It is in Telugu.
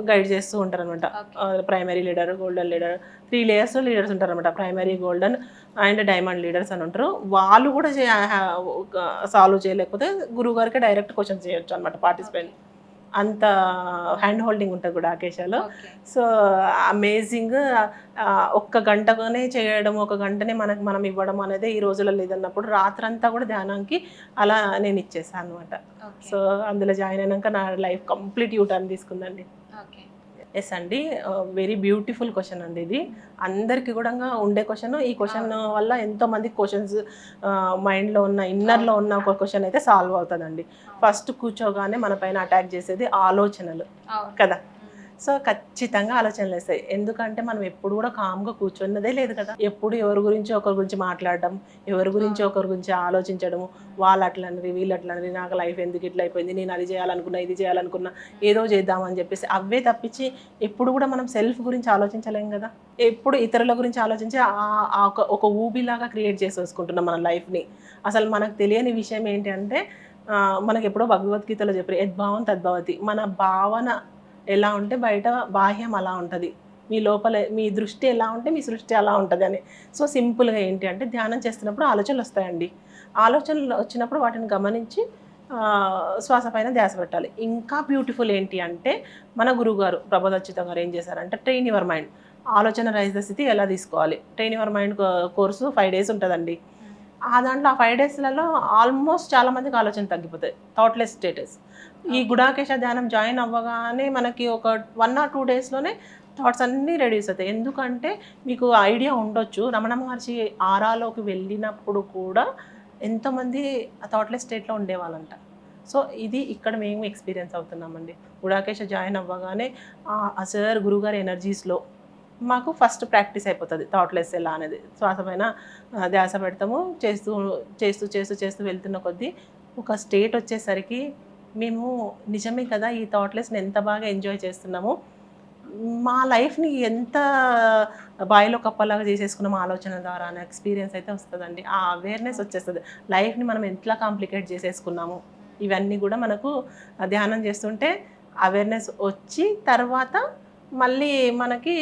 గైడ్ చేస్తూ ఉంటారు అనమాట. Primary leader, golden leader, 3 layers leaders ఉంటారనమాట. Primary, golden and diamond leaders అని ఉంటారు. వాళ్ళు కూడా సాల్వ్ చేయలేకపోతే గురువుగారికి డైరెక్ట్ క్వశ్చన్స్ చేయొచ్చు అనమాట పార్టిసిపెంట్. అంత హ్యాండ్ హోల్డింగ్ ఉంటుంది కూడా ఆకేశాలో. So amazing. ఒక్క గంటనే చేయడం, ఒక గంటనే మనం ఇవ్వడం అనేది ఈ రోజుల్లో లేదన్నప్పుడు రాత్రంతా కూడా ధ్యానానికి అలా నేను ఇచ్చేసాను అనమాట. సో అందులో జాయిన్ అయినాక నా లైఫ్ కంప్లీట్ టర్న్ తీసుకుందండి. ఎస్ అండి. వెరీ బ్యూటిఫుల్ క్వశ్చన్ అండి ఇది. అందరికీ కూడా ఉండే క్వశ్చన్. ఈ క్వశ్చన్ వల్ల ఎంతోమంది క్వశ్చన్స్ మైండ్లో ఉన్న ఇన్నర్లో ఉన్న ఒక క్వశ్చన్ అయితే సాల్వ్ అవుతుందండి. ఫస్ట్ కూర్చోగానే మన పైన అటాక్ చేసేది ఆలోచనలు కదా. సో ఖచ్చితంగా ఆలోచనలు వేస్తాయి. ఎందుకంటే మనం ఎప్పుడు కూడా కామ్గా కూర్చున్నదే లేదు కదా. ఎప్పుడు ఎవరి గురించి ఒకరి గురించి మాట్లాడడం, ఎవరి గురించి ఒకరి గురించి ఆలోచించడము, వాళ్ళు అట్లనరి వీళ్ళు అట్లనరి, నాకు లైఫ్ ఎందుకు ఇట్లా అయిపోయింది, నేను అది చేయాలనుకున్నా ఇది చేయాలనుకున్నా ఏదో చేద్దామని చెప్పేసి అవే తప్పించి ఎప్పుడు కూడా మనం సెల్ఫ్ గురించి ఆలోచించలేం కదా. ఎప్పుడు ఇతరుల గురించి ఆలోచించి ఒక ఊబిలాగా క్రియేట్ చేసేసుకుంటున్నాం మన లైఫ్ని. అసలు మనకు తెలియని విషయం ఏంటి అంటే మనకి ఎప్పుడో భగవద్గీతలో చెప్పారు, యద్భావం తద్భవతి. మన భావన ఎలా ఉంటే బయట బాహ్యం అలా ఉంటుంది. మీ లోపల మీ దృష్టి ఎలా ఉంటే మీ సృష్టి అలా ఉంటుంది అని. సో సింపుల్గా ఏంటి అంటే ధ్యానం చేస్తున్నప్పుడు ఆలోచనలు వస్తాయండి. ఆలోచనలు వచ్చినప్పుడు వాటిని గమనించి శ్వాస పైన ధ్యాస పెట్టాలి. ఇంకా బ్యూటిఫుల్ ఏంటి అంటే మన గురువుగారు ప్రబోధాచ్యుత గారు ఏం చేశారంటే ట్రైన్ యువర్ మైండ్, ఆలోచన రహిత స్థితి ఎలా తీసుకోవాలి. Train your mind course 5 days ఉంటుందండి. ఆ దాంట్లో ఆ 5 daysలలో ఆల్మోస్ట్ చాలామందికి ఆలోచన తగ్గిపోతాయి. Thoughtless status. ఈ గుడాకేశ ధ్యానం జాయిన్ అవ్వగానే మనకి ఒక 1 or 2 daysలోనే థాట్స్ అన్నీ రెడ్యూస్ అవుతాయి. ఎందుకంటే మీకు ఐడియా ఉండొచ్చు, రమణ మహర్షి ఆరాలోకి వెళ్ళినప్పుడు కూడా ఎంతోమంది థాట్లెస్ స్టేట్లో ఉండేవాళ్ళంట. సో ఇది ఇక్కడ మేము ఎక్స్పీరియన్స్ అవుతున్నామండి. గుడాకేశ జాయిన్ అవ్వగానే సార్ గురుగారి ఎనర్జీస్లో మాకు ఫస్ట్ ప్రాక్టీస్ అయిపోతుంది థాట్లెస్ ఎలా అనేది. శ్వాస పైన ధ్యాస పెడతాము. చేస్తూ చేస్తూ చేస్తూ చేస్తూ వెళ్తున్న కొద్దీ ఒక స్టేట్ వచ్చేసరికి మేము నిజమే కదా ఈ థాట్లెస్ని ఎంత బాగా ఎంజాయ్ చేస్తున్నాము, మా లైఫ్ని ఎంత బాయిలో కప్పలాగా చేసేసుకున్నాము ఆలోచన ద్వారా అనే ఎక్స్పీరియన్స్ అయితే వస్తుందండి. ఆ అవేర్నెస్ వచ్చేస్తుంది. లైఫ్ని మనం ఎట్లా కాంప్లికేట్ చేసేసుకున్నాము ఇవన్నీ కూడా మనకు ధ్యానం చేస్తుంటే అవేర్నెస్ వచ్చి తర్వాత మళ్ళీ మనకి